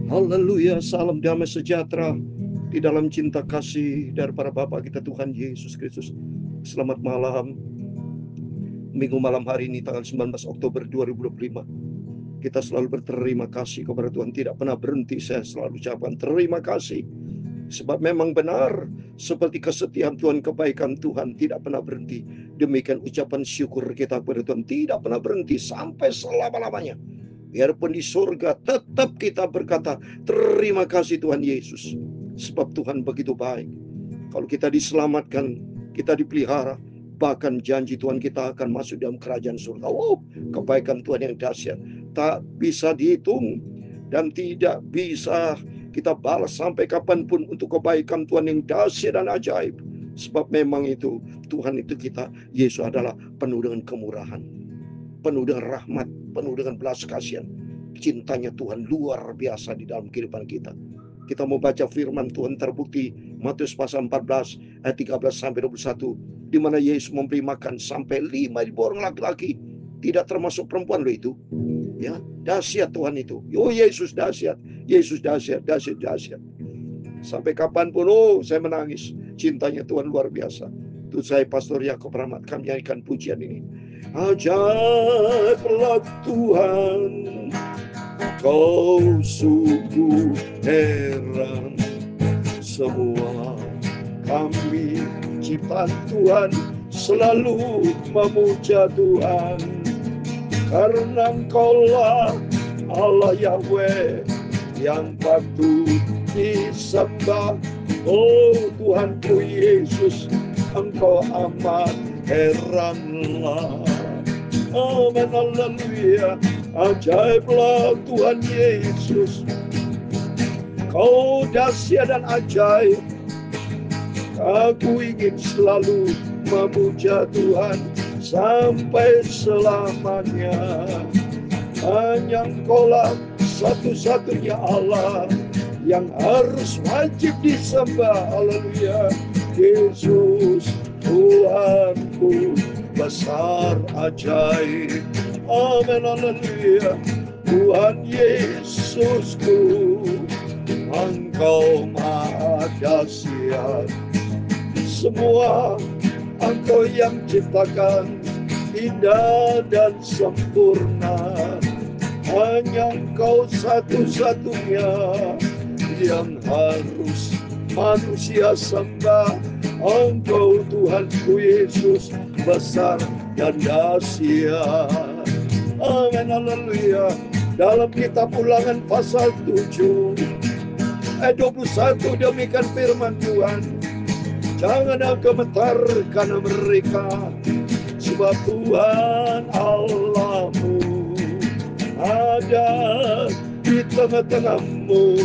Haleluya, salam damai sejahtera di dalam cinta kasih daripada Bapa kita Tuhan Yesus Kristus. Selamat malam, Minggu malam hari ini tanggal 19 Oktober 2025. Kita selalu berterima kasih kepada Tuhan, tidak pernah berhenti. Saya selalu ucapkan terima kasih, sebab memang benar seperti kesetiaan Tuhan, kebaikan Tuhan tidak pernah berhenti. Demikian ucapan syukur kita kepada Tuhan tidak pernah berhenti sampai selama-lamanya. Biarpun di surga tetap kita berkata terima kasih Tuhan Yesus, sebab Tuhan begitu baik. Kalau kita diselamatkan, kita dipelihara, bahkan janji Tuhan kita akan masuk dalam kerajaan surga. Wow, kebaikan Tuhan yang dahsyat, tak bisa dihitung dan tidak bisa kita balas sampai kapanpun untuk kebaikan Tuhan yang dahsyat dan ajaib. Sebab memang itu Tuhan itu kita, Yesus adalah penuh dengan kemurahan, penuh dengan rahmat, penuh dengan belas kasihan. Cintanya Tuhan luar biasa di dalam kehidupan kita. Kita mau baca firman Tuhan terbukti Matius pasal 14 ayat 13 sampai 21, di mana Yesus memberi makan sampai 5.000 orang laki-laki, tidak termasuk perempuan loh itu. Ya, dahsyat Tuhan itu. Oh, Yesus dahsyat, Yesus dahsyat, dahsyat, dahsyat. Sampai kapanpun, oh saya menangis. Cintanya Tuhan luar biasa. Itu saya Pastor Yakob Rahmat, kami nyanyikan pujian ini. Ajaiblah Tuhan, kau sungguh heran. Semua kami ciptaan Tuhan selalu memuja Tuhan, karena Engkaulah Allah Yahweh yang patut disembah. Oh Tuhanku Yesus, Engkau amat heranlah. Amin, haleluya. Ajaiblah Tuhan Yesus, Kau dahsyat dan ajaib. Aku ingin selalu memuja Tuhan sampai selamanya. Hanya Engkaulah satu-satunya Allah yang harus wajib disembah. Haleluya. Yesus Tuhanku besar ajaib. Amin, haleluya. Tuhan Yesusku, Engkau maha dahsyat. Semua Engkau yang ciptakan indah dan sempurna. Hanya Engkau satu-satunya yang harus manusia sembah. Engkau Tuhanku Yesus besar dan dahsyat. Amin, haleluya. Dalam kitab Ulangan pasal 7 ayat 21 demikian firman Tuhan. Janganlah gemetar karena mereka, sebab Tuhan Allahmu ada di tengah-tengahmu.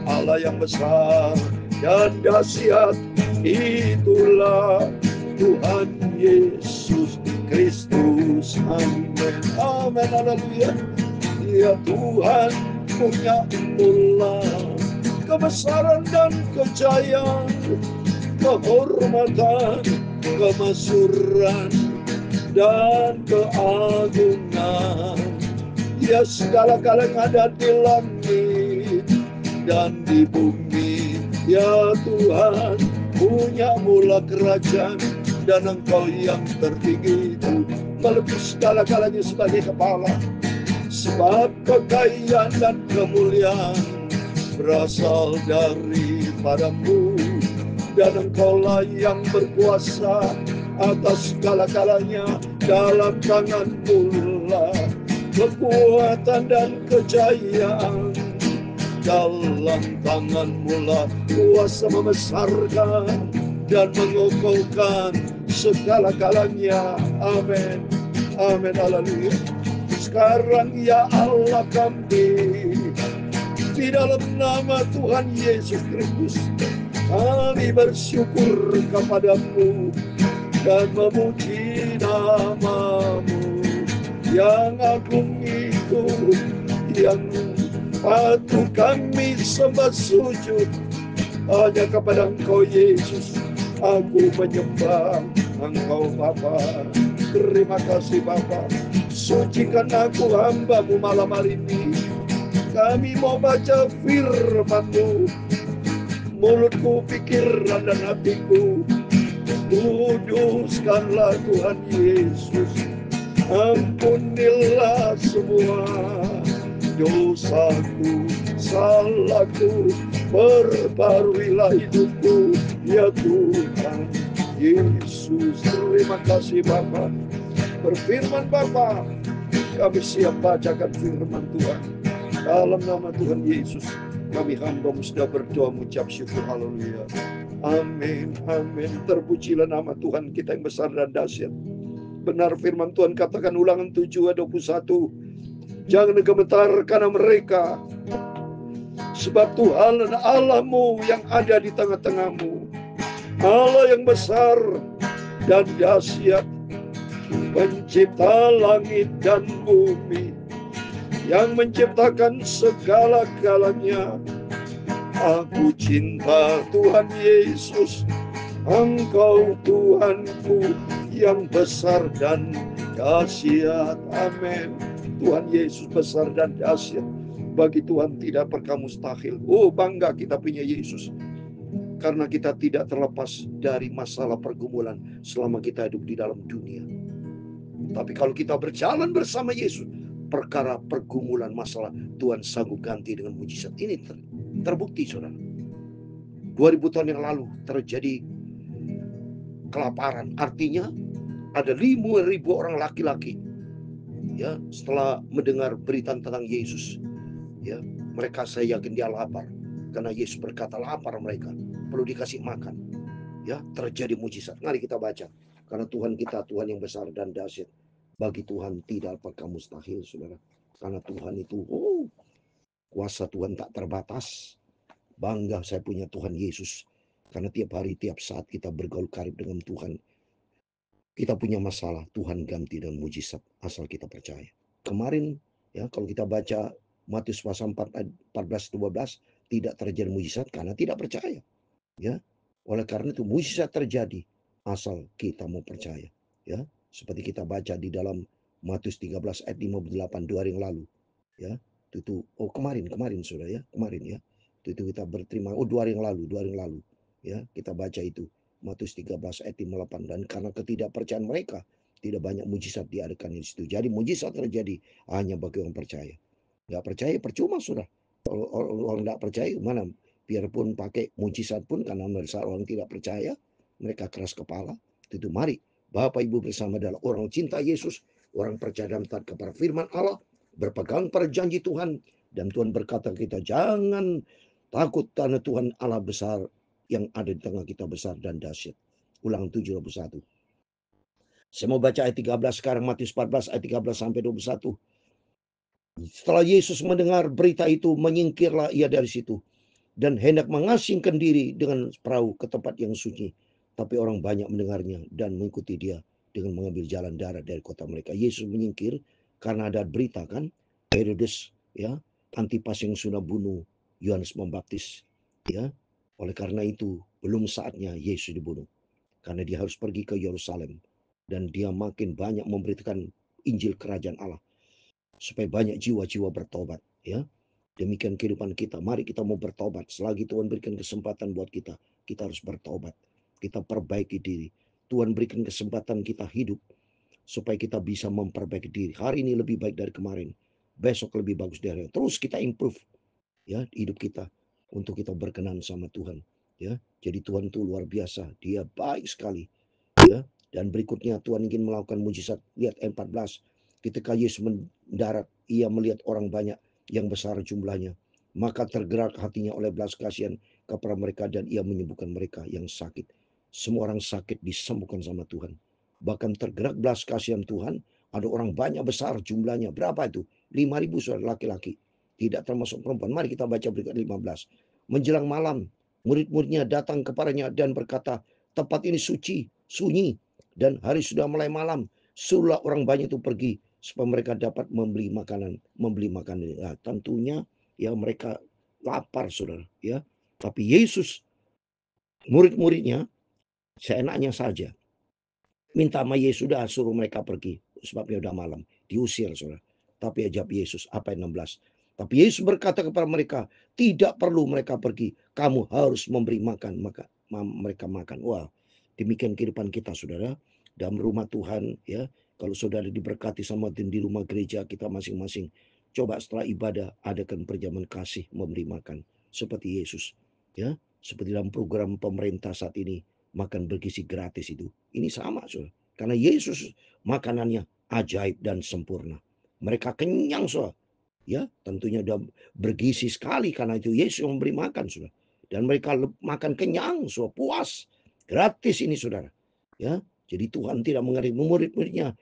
Allah yang besar dan dahsyat, itulah Tuhan Yesus Kristus. Amin. Amin, haleluya. Ya Tuhan punya mula kebesaran dan kejayaan, kehormatan, kemasyhuran, dan keagungan. Ya segala-galanya ada di langit dan di bumi. Ya Tuhan punya mula kerajaan, dan Engkau yang tertinggi itu melebihi segala-galanya sebagai kepala. Sebab kekayaan dan kemuliaan berasal daripadamu, dan Engkaulah yang berkuasa atas segala-galanya. Dalam tanganmu lah kekuatan dan kejayaan, dalam tanganmu lah kuasa membesarkan dan mengokohkan segala-galanya. Amin. Amin, haleluya. Sekarang ya Allah kami, di dalam nama Tuhan Yesus Kristus, kami bersyukur kepadamu dan memuji namamu yang agung itu, yang patut kami sembah sujud hanya kepada Engkau Yesus. Aku menyembah Engkau Bapa. Terima kasih Bapa. Sucikan aku hamba-Mu malam hari ini, kami mau baca firman-Mu. Mulutku, pikiran dan hatiku, kuduskanlah Tuhan Yesus. Ampunilah semua dosaku, salahku, perbaruilah hidupku, ya Tuhan Yesus. Terima kasih Bapa. Berfirman Bapa, kami siap bacakan firman Tuhan. Dalam nama Tuhan Yesus, kami hamba sudah berdoa mengucap syukur. Haleluya. Amin, amin. Terpujilah nama Tuhan kita yang besar dan dahsyat. Benar firman Tuhan katakan Ulangan 7 ayat 21. Jangan gemetar karena mereka, sebab Tuhan adalah Allah-Mu yang ada di tengah-tengahmu. Allah yang besar dan dahsyat, pencipta langit dan bumi, yang menciptakan segala-galanya. Aku cinta Tuhan Yesus, Engkau Tuhanku yang besar dan dahsyat. Amin. Tuhan Yesus besar dan dahsyat. Bagi Tuhan tidak perkara mustahil. Oh, bangga kita punya Yesus. Karena kita tidak terlepas dari masalah pergumulan selama kita hidup di dalam dunia. Tapi kalau kita berjalan bersama Yesus, perkara pergumulan masalah Tuhan sanggup ganti dengan mujizat. Ini terbukti, saudara. 2000 tahun yang lalu terjadi kelaparan. Artinya ada 5.000 orang laki-laki, ya, setelah mendengar berita tentang Yesus, ya, mereka, saya yakin dia lapar karena Yesus berkata lapar mereka, perlu dikasih makan. Ya, terjadi mujizat. Mari kita baca. Karena Tuhan kita Tuhan yang besar dan dahsyat. Bagi Tuhan tidak perkara mustahil, saudara. Karena Tuhan itu, kuasa Tuhan tak terbatas. Bangga saya punya Tuhan Yesus. Karena tiap hari, tiap saat kita bergaul karib dengan Tuhan, kita punya masalah, Tuhan ganti dengan mujizat asal kita percaya. Kemarin, ya, kalau kita baca Matius pasal 14-12, tidak terjadi mujizat karena tidak percaya. Ya, oleh karena itu mujizat terjadi asal kita mau percaya. Ya, seperti kita baca di dalam Matius 13 ayat 58 2 hari yang lalu. Ya, itu kemarin sudah ya, kemarin ya. Itu kita berterima, 2 hari yang lalu. Ya, kita baca itu. Matius 13 ayat 58. Dan karena ketidakpercayaan mereka, tidak banyak mujizat diadakan di situ. Jadi mujizat terjadi hanya bagi orang percaya. Nggak percaya percuma sudah. Orang nggak percaya mana? Biarpun pakai mujizat pun, karena mereka orang tidak percaya, mereka keras kepala. Itu mari Bapak Ibu bersama adalah orang cinta Yesus, orang percaya dan taat kepada firman Allah, berpegang pada janji Tuhan, dan Tuhan berkata kita jangan takut karena Tuhan Allah besar yang ada di tengah kita besar dan dahsyat. Ulangan 7:21. Saya mau baca ayat 13 sekarang, Matius 14 ayat 13 sampai 21. Setelah Yesus mendengar berita itu, menyingkirlah ia dari situ dan hendak mengasingkan diri dengan perahu ke tempat yang sunyi. Tapi orang banyak mendengarnya dan mengikuti dia dengan mengambil jalan darat dari kota mereka. Yesus menyingkir karena ada berita kan, Herodes, ya, Antipas yang sudah bunuh Yohanes Pembaptis, ya. Oleh karena itu belum saatnya Yesus dibunuh, karena dia harus pergi ke Yerusalem dan dia makin banyak memberitakan Injil Kerajaan Allah supaya banyak jiwa-jiwa bertobat, ya. Demikian kehidupan kita. Mari kita mau bertobat. Selagi Tuhan berikan kesempatan buat kita, kita harus bertobat. Kita perbaiki diri. Tuhan berikan kesempatan kita hidup supaya kita bisa memperbaiki diri. Hari ini lebih baik dari kemarin. Besok lebih bagus dari hari. Terus kita improve, ya, hidup kita untuk kita berkenan sama Tuhan. Ya, jadi Tuhan itu luar biasa. Dia baik sekali. Ya, dan berikutnya Tuhan ingin melakukan mujizat. Lihat 14. Ketika Yesus mendarat, ia melihat orang banyak yang besar jumlahnya. Maka tergerak hatinya oleh belas kasihan kepada mereka dan ia menyembuhkan mereka yang sakit. Semua orang sakit disembuhkan sama Tuhan. Bahkan tergerak belas kasihan Tuhan, ada orang banyak besar jumlahnya. Berapa itu? 5.000 saudara laki-laki. Tidak termasuk perempuan. Mari kita baca berikut 15. Menjelang malam, murid-muridnya datang kepadanya dan berkata, tempat ini suci, sunyi, dan hari sudah mulai malam. Suruhlah orang banyak itu pergi supaya mereka dapat membeli makanan. Nah, tentunya ya mereka lapar, saudara, ya. Tapi Yesus, murid-muridnya seenaknya saja minta sama Yesus, sudah suruh mereka pergi sebabnya udah malam, diusir, saudara. Tapi ajab Yesus, apa yang 16? Tapi Yesus berkata kepada mereka, tidak perlu mereka pergi. Kamu harus memberi makan, maka mereka makan. Wah, demikian kehidupan kita, saudara. Dalam rumah Tuhan, ya. Kalau saudara diberkati sama Tuhan di rumah gereja kita masing-masing, coba setelah ibadah adakan perjamuan kasih memberi makan seperti Yesus, ya. Seperti dalam program pemerintah saat ini, makan bergizi gratis itu. Ini sama, saudara. Karena Yesus makanannya ajaib dan sempurna. Mereka kenyang, saudara. Ya, tentunya udah bergizi sekali karena itu Yesus yang memberi makan, saudara. Dan mereka makan kenyang, saudara, puas. Gratis ini, saudara. Ya, jadi Tuhan tidak menghargai murid-muridnya.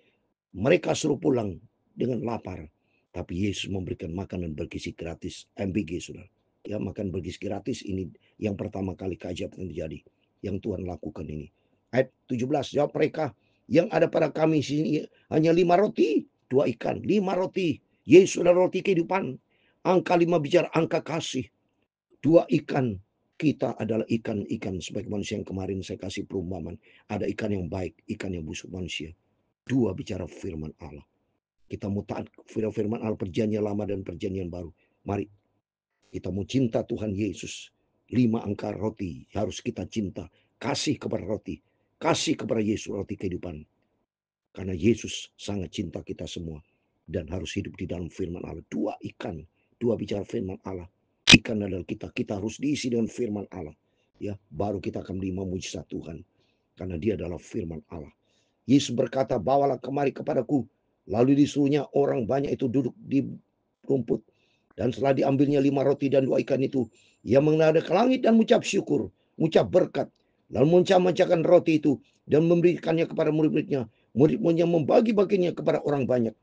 Mereka suruh pulang dengan lapar. Tapi Yesus memberikan makanan bergizi gratis. MBG, saudara. Ya, makan bergizi gratis ini yang pertama kali keajaiban terjadi. Yang Tuhan lakukan ini. Ayat 17, jawab mereka, yang ada pada kami sini hanya 5 roti, 2 ikan. 5 roti. Yesus adalah roti kehidupan. Angka 5 bicara angka kasih. 2 ikan. Kita adalah ikan-ikan sebagai manusia yang kemarin saya kasih perumpamaan. Ada ikan yang baik, ikan yang busuk manusia. 2 bicara firman Allah. Kita mau taat firman Allah perjanjian lama dan perjanjian baru. Mari kita mau cinta Tuhan Yesus. 5 angka roti harus kita cinta. Kasih kepada roti. Kasih kepada Yesus roti kehidupan. Karena Yesus sangat cinta kita semua. Dan harus hidup di dalam firman Allah. 2 ikan. 2 bicara firman Allah. Ikan adalah kita. Kita harus diisi dengan firman Allah. Ya, baru kita akan menerima mujizat Tuhan. Karena dia adalah firman Allah. Yesus berkata, bawalah kemari kepadaku. Lalu disuruhnya orang banyak itu duduk di rumput. Dan setelah diambilnya 5 roti dan 2 ikan itu, ia menghadap ke langit dan mengucap syukur, mengucap berkat. Lalu mencah-macahkan roti itu dan memberikannya kepada murid-muridnya. Murid-muridnya membagi-baginya kepada orang banyak.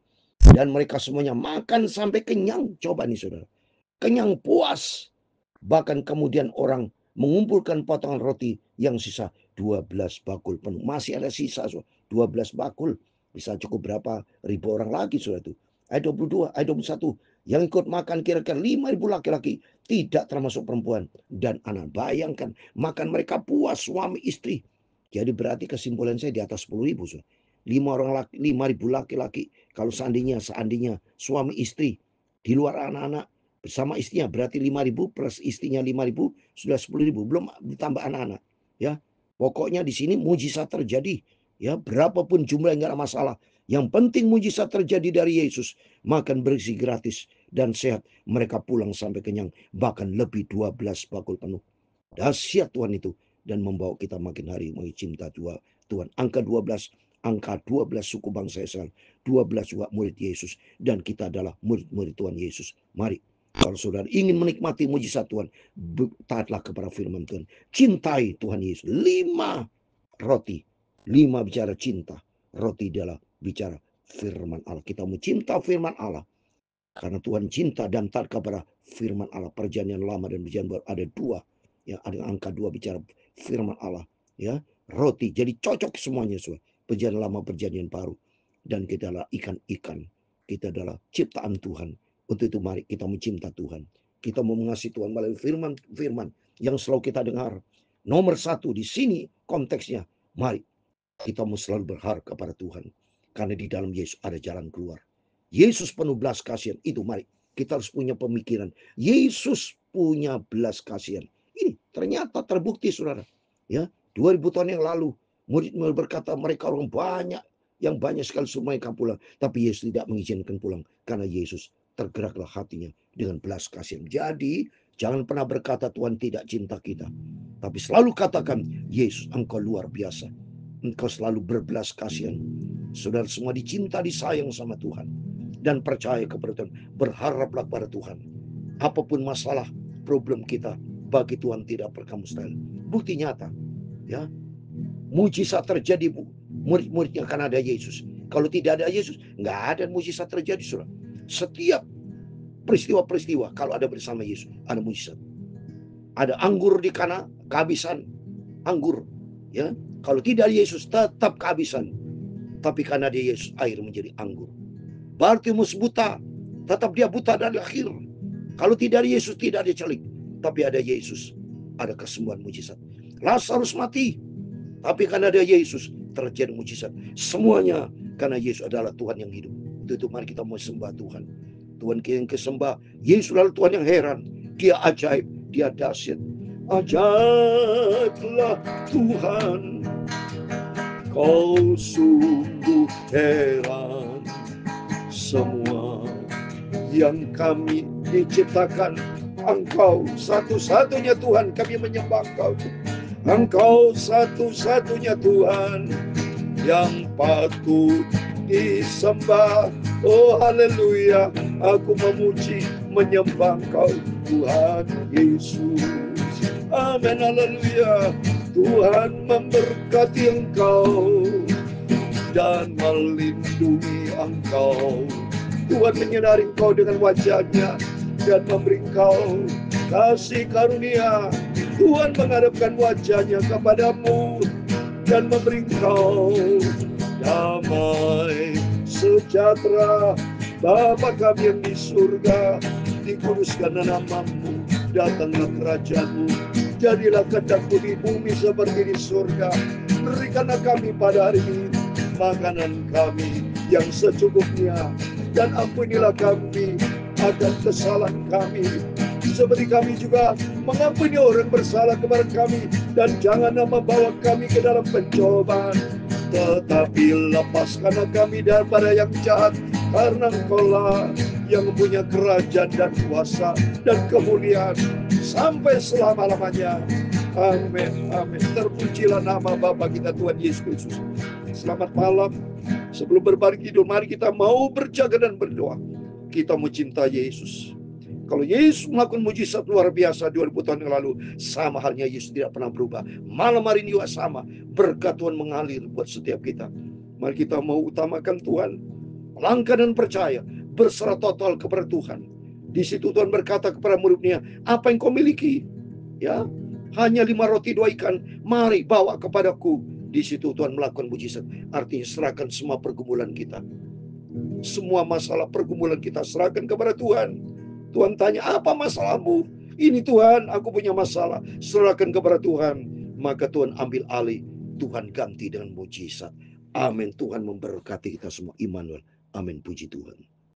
Dan mereka semuanya makan sampai kenyang. Coba nih, saudara. Kenyang puas. Bahkan kemudian orang mengumpulkan potongan roti yang sisa 12 bakul penuh. Masih ada sisa, saudara. 12 bakul. Bisa cukup berapa ribu orang lagi, saudara itu. Ayat 22, ayat 21. Yang ikut makan kira-kira 5.000 laki-laki. Tidak termasuk perempuan dan anak. Bayangkan, makan mereka puas, suami istri. Jadi berarti kesimpulan saya di atas 10.000, saudara. 5.000 laki-laki. Kalau seandainya suami istri di luar anak-anak bersama istrinya berarti 5.000 plus istrinya 5.000 sudah 10.000, belum ditambah anak-anak. Ya, pokoknya di sini mujizat terjadi. Ya, berapapun jumlahnya nggak ada masalah. Yang penting mujizat terjadi dari Yesus. Makan bergizi gratis dan sehat. Mereka pulang sampai kenyang. Bahkan lebih 12 bakul penuh. Dahsyat Tuhan itu. Dan membawa kita makin hari mencinta Tuhan. Angka 12. Angka 12 suku bangsa Israel. 12 juga murid Yesus. Dan kita adalah murid-murid Tuhan Yesus. Mari. Kalau saudara ingin menikmati mujizat Tuhan. Taatlah kepada firman Tuhan. Cintai Tuhan Yesus. 5 roti. 5 bicara cinta. Roti adalah bicara firman Allah. Kita mau cinta firman Allah. Karena Tuhan cinta dan taat kepada firman Allah. Perjanjian lama dan perjanjian baru ada 2. Ya, ada angka 2 bicara firman Allah. Ya, roti. Jadi cocok semuanya, saudara. Perjanjian lama, perjanjian baru. Dan kita adalah ikan-ikan. Kita adalah ciptaan Tuhan. Untuk itu mari kita mencinta Tuhan. Kita mau mengasihi Tuhan melalui firman yang selalu kita dengar. Nomor 1 di sini konteksnya. Mari kita mau selalu berharap kepada Tuhan. Karena di dalam Yesus ada jalan keluar. Yesus penuh belas kasihan. Itu mari kita harus punya pemikiran. Yesus punya belas kasihan. Ini ternyata terbukti, saudara. Ya, 2000 tahun yang lalu murid-murid berkata mereka orang banyak, yang banyak sekali semua yang pulang. Tapi Yesus tidak mengizinkan pulang karena Yesus tergeraklah hatinya dengan belas kasihan. Jadi jangan pernah berkata Tuhan tidak cinta kita. Tapi selalu katakan, Yesus engkau luar biasa. Engkau selalu berbelas kasihan. Saudara semua dicinta, disayang sama Tuhan. Dan percaya kepada Tuhan. Berharaplah pada Tuhan. Apapun masalah, problem kita, bagi Tuhan tidak pernah mustahil. Bukti nyata. Ya, mujizat terjadi, murid-muridnya karena ada Yesus. Kalau tidak ada Yesus, nggak ada mujizat terjadi, saudara. Setiap peristiwa-peristiwa, kalau ada bersama Yesus, ada mujizat. Ada anggur di Kana, kehabisan anggur. Ya, kalau tidak ada Yesus, tetap kehabisan. Tapi karena dia Yesus, air menjadi anggur. Bartimus buta, tetap dia buta dari akhir. Kalau tidak ada Yesus, tidak ada celik. Tapi ada Yesus, ada kesembuhan mujizat. Lazarus mati, tapi karena ada Yesus, terjadi mujizat. Semuanya karena Yesus adalah Tuhan yang hidup. Untuk itu mari kita mau sembah Tuhan. Tuhan yang kesembah. Yesus adalah Tuhan yang heran. Dia ajaib, dia dahsyat. Ajaiblah Tuhan, Kau sungguh heran. Semua yang kami diciptakan, Engkau satu-satunya Tuhan, kami menyembah Engkau. Engkau satu-satunya Tuhan yang patut disembah. Oh haleluya, aku memuji menyembah Engkau Tuhan Yesus. Amin, haleluya. Tuhan memberkati Engkau dan melindungi Engkau. Tuhan menyinari Engkau dengan wajah-Nya dan memberi Engkau kasih karunia. Tuhan menghadapkan wajah-Nya kepadamu dan memberi Engkau damai sejahtera. Bapa kami yang di surga, dikuduskanlah nama-Mu, datanglah kerajaan-Mu, jadilah kehendak-Mu di bumi seperti di surga. Berikanlah kami pada hari ini makanan kami yang secukupnya, dan ampunilah kami akan kesalahan kami, seperti kami juga mengampuni orang bersalah kepada kami, dan janganlah membawa kami ke dalam pencobaan, tetapi lepaskanlah kami daripada yang jahat, karena Engkaulah yang mempunyai kerajaan dan kuasa dan kemuliaan sampai selama-lamanya. Amin, amin. Terpujilah nama Bapa kita Tuhan Yesus Kristus. Selamat malam. Sebelum berbaring tidur, mari kita mau berjaga dan berdoa. Kita mau cinta Yesus. Kalau Yesus melakukan mujizat luar biasa 2000 tahun yang lalu, sama halnya Yesus tidak pernah berubah. Malam hari ini juga sama. Berkat Tuhan mengalir buat setiap kita. Mari kita mau utamakan Tuhan, melangkah dan percaya, berserah total kepada Tuhan. Di situ Tuhan berkata kepada murid-Nya, apa yang kau miliki? Ya, hanya 5 roti 2 ikan. Mari bawa kepadaku. Di situ Tuhan melakukan mujizat. Artinya serahkan semua pergumulan kita. Semua masalah pergumulan kita serahkan kepada Tuhan. Tuhan tanya, apa masalahmu? Ini Tuhan, aku punya masalah. Serahkan kepada Tuhan. Maka Tuhan ambil alih. Tuhan ganti dengan mujizat. Amin. Tuhan memberkati kita semua. Immanuel. Amin. Puji Tuhan.